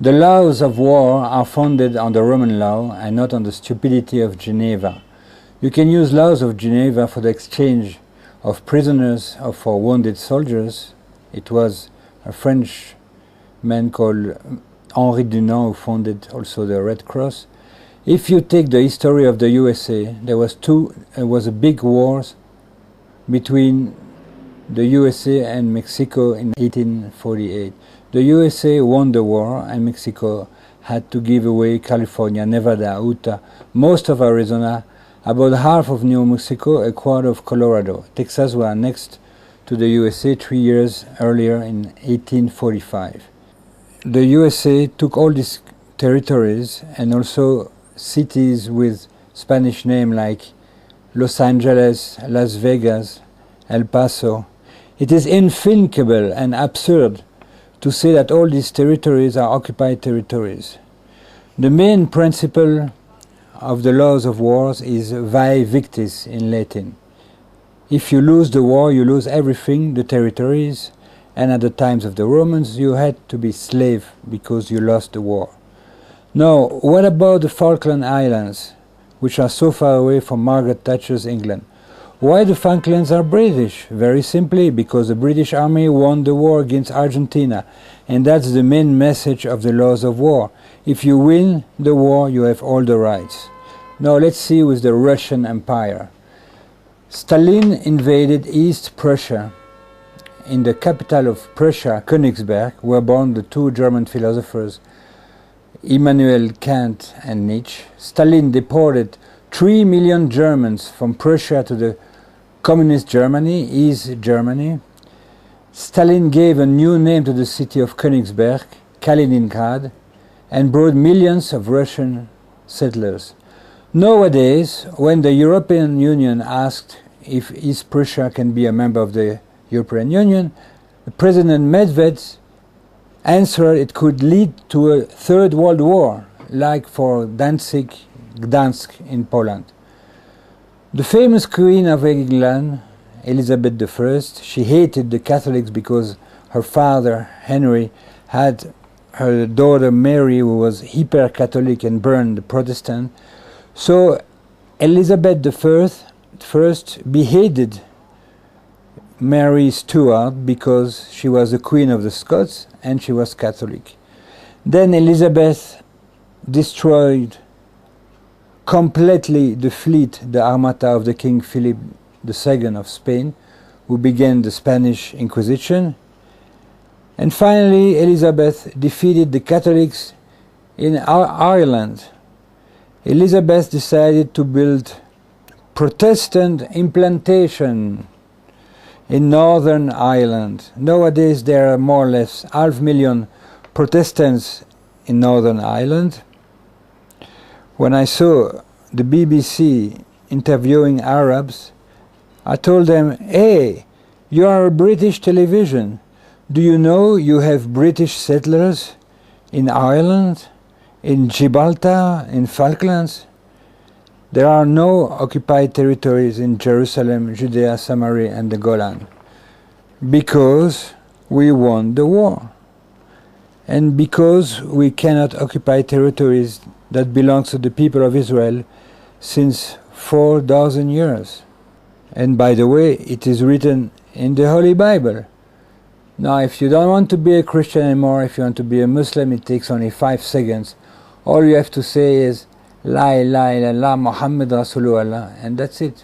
The laws of war are founded on the Roman law and not on the stupidity of Geneva. You can use laws of Geneva for the exchange of prisoners or for wounded soldiers. It was a French man called Henri Dunant who founded also the Red Cross. If you take the history of the USA, there was a big wars between the USA and Mexico in 1848. The USA won the war and Mexico had to give away California, Nevada, Utah, most of Arizona, about half of New Mexico, a quarter of Colorado. Texas was annexed to the USA 3 years earlier in 1845. The USA took all these territories and also cities with Spanish names like Los Angeles, Las Vegas, El Paso. It is unthinkable and absurd to say that all these territories are occupied territories. The main principle of the laws of wars is VAE VICTIS in Latin. If you lose the war, you lose everything, the territories, and at the times of the Romans you had to be slave because you lost the war. Now, what about the Falkland Islands, which are so far away from Margaret Thatcher's England? Why the Falklands are British? Very simply, because the British Army won the war against Argentina, and that's the main message of the laws of war. If you win the war, you have all the rights. Now let's see with the Russian Empire. Stalin invaded East Prussia. In the capital of Prussia, Königsberg, were born the two German philosophers, Immanuel Kant and Nietzsche. Stalin deported 3 million Germans from Prussia to the Communist Germany, East Germany. Stalin gave a new name to the city of Königsberg, Kaliningrad, and brought millions of Russian settlers. Nowadays, when the European Union asked if East Prussia can be a member of the European Union, President Medvedev answered it could lead to a third world war, like for Danzig, Gdansk in Poland. The famous Queen of England, Elizabeth I, she hated the Catholics because her father, Henry, had her daughter Mary, who was hyper-Catholic and burned the Protestant. So Elizabeth I beheaded Mary Stuart because she was the Queen of the Scots and she was Catholic. Then Elizabeth destroyed completely the fleet, the armada of the King Philip II of Spain, who began the Spanish Inquisition. And finally, Elizabeth defeated the Catholics in Ireland. Elizabeth decided to build Protestant implantation in Northern Ireland. Nowadays there are more or less 500,000 Protestants in Northern Ireland. When I saw the BBC interviewing Arabs, I told them, hey, you are a British television. Do you know you have British settlers in Ireland, in Gibraltar, in Falklands? There are no occupied territories in Jerusalem, Judea, Samaria and the Golan, because we won the war. And because we cannot occupy territories that belongs to the people of Israel since 4,000 years. And by the way, it is written in the Holy Bible. Now, if you don't want to be a Christian anymore, if you want to be a Muslim, it takes only 5 seconds. All you have to say is, La ilaha illallah Muhammad Rasulullah, and that's it.